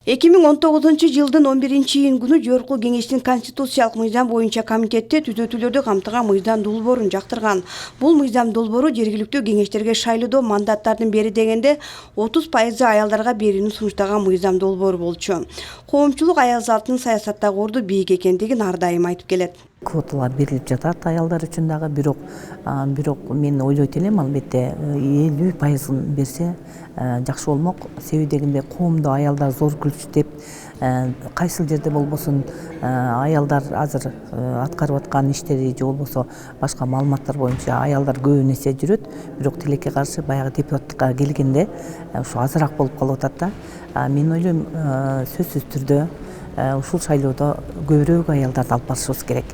2019-жылдын 11-июнь күнү Жогорку Кеңештин Конституциялык мыйзам боюнча комитетте түзөтүүлөрдү камтыган мыйзам долбоорун жактырган. Бул мыйзам долбоору жергиликтүү кеңештерге шайлоодо мандаттардын бери дегенде 30% аялдарга берүүнү сунуштаган мыйзам долбоору болчу. Коомчулук аял затынын саясаттагы орду бийик экендигин ар дайым айтып келет. Квоталар берилип жатат аялдар үчүн дагы, бирок мен ойлойт элем, албетте 50% берсе жакшы болмок. Себеби дегенде коомдо аялдар зор күч деп, кайсыл жерде болбосун аялдар азыр аткарып аткан иштери же болбосо башка маалыматтар боюнча аялдар көп эсе жүрөт, бирок тилекке каршы баягы депутаттыкка келгенде ушу азыраак болуп калып атат да. Мен ойлойм, сөзсүз түрдө ушул шайлоодо көбүрөөк аялдарды алып барышыбыз керек.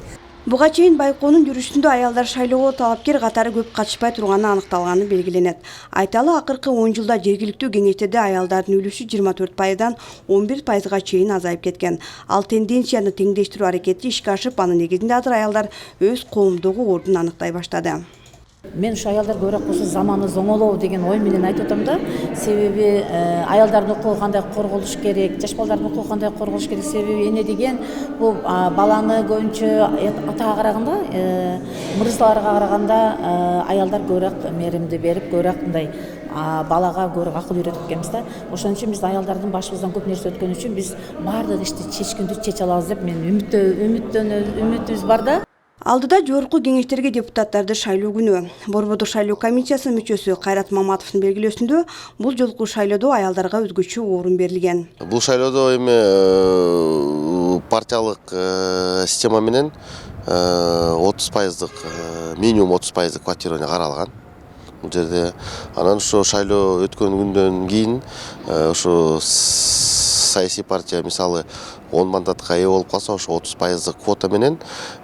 Буга чейин байкоонун жүрүшүндө аялдар шайлоого талапкер катары көп катышпай турганы аныкталганы белгиленет. Айталы, акыркы 10 жылда жергиликтүү кеңештерде аялдардын үлүшү 24%дан 11%га чейин азайып кеткен. Ал тенденцияны теңдештирүү аракети ишке ашып, анын негизинде азыр аялдар өз коомдогу ордун аныктай баштады. Мен ушу аялдар көбүрөөк болсо заманыбыз оңолобу деген ой менен айтып атам да. Себеби аялдардын укугу кандай корголуш керек, жаш балдардын укугу кандай корголуш керек. Себеби эне деген бул баланы көбүнчө атага караганда, мырзаларга караганда аялдар көбүрөөк мээримди берип, көбүрөөк мындай балага көбүрөөк акыл үйрөтүп келебиз да. Ошон үчүн биз аялдардын башыбыздан көп нерсе өткөн үчүн биз баардык ишти чечкиндүү чече алабыз деп мен үмүтүбүз бар да. Алдыда Жогорку Кеңештерге депутаттарды шайлоо күнү. Борбордук шайлоо комиссиясынын мүчөсү Кайрат Маматовдун белгилөөсүндө бул жолку шайлоодо аялдарга өзгөчө орун берилген. Бул шайлоодо эми партиялык система менен 30%, минимум 30% квотирование каралган. Бул жерде анан ошо шайлоо өткөн күндөн кийин ошо саясий партия мисалы 10 мандатка ээ болуп калса, ошо 30% квота менен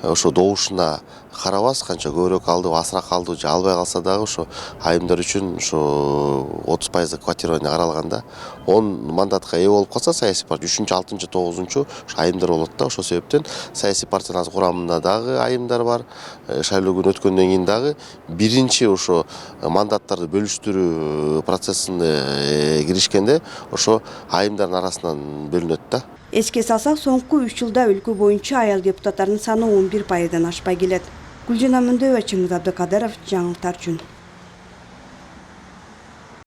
ошо добушуна карабас, канча көбүрөөк алдыбы, азыраак алдыбы же албай калса дагы ошо айымдар үчүн ошо 30% квотирование каралган да. 10 мандатка ээ болуп калса саясий партия 3-6, 9-ошо айымдар болот да. Ошол себептен саясий партиянын курамында дагы айымдар бар. Шайлоо күнү өткөндөн кийин дагы биринчи ошо мандаттарды бөлүштүрүү процессине киришкенде ошо айымдардын арасынан бөлүнөт да. Эске салсак, соңку 3 жылда өлкө боюнча аял депутаттардын саны 11%дан ашпай келет. Гүлжан Амандоева, Чыңгыз Абдыкадыров, жаңылыктар үчүн.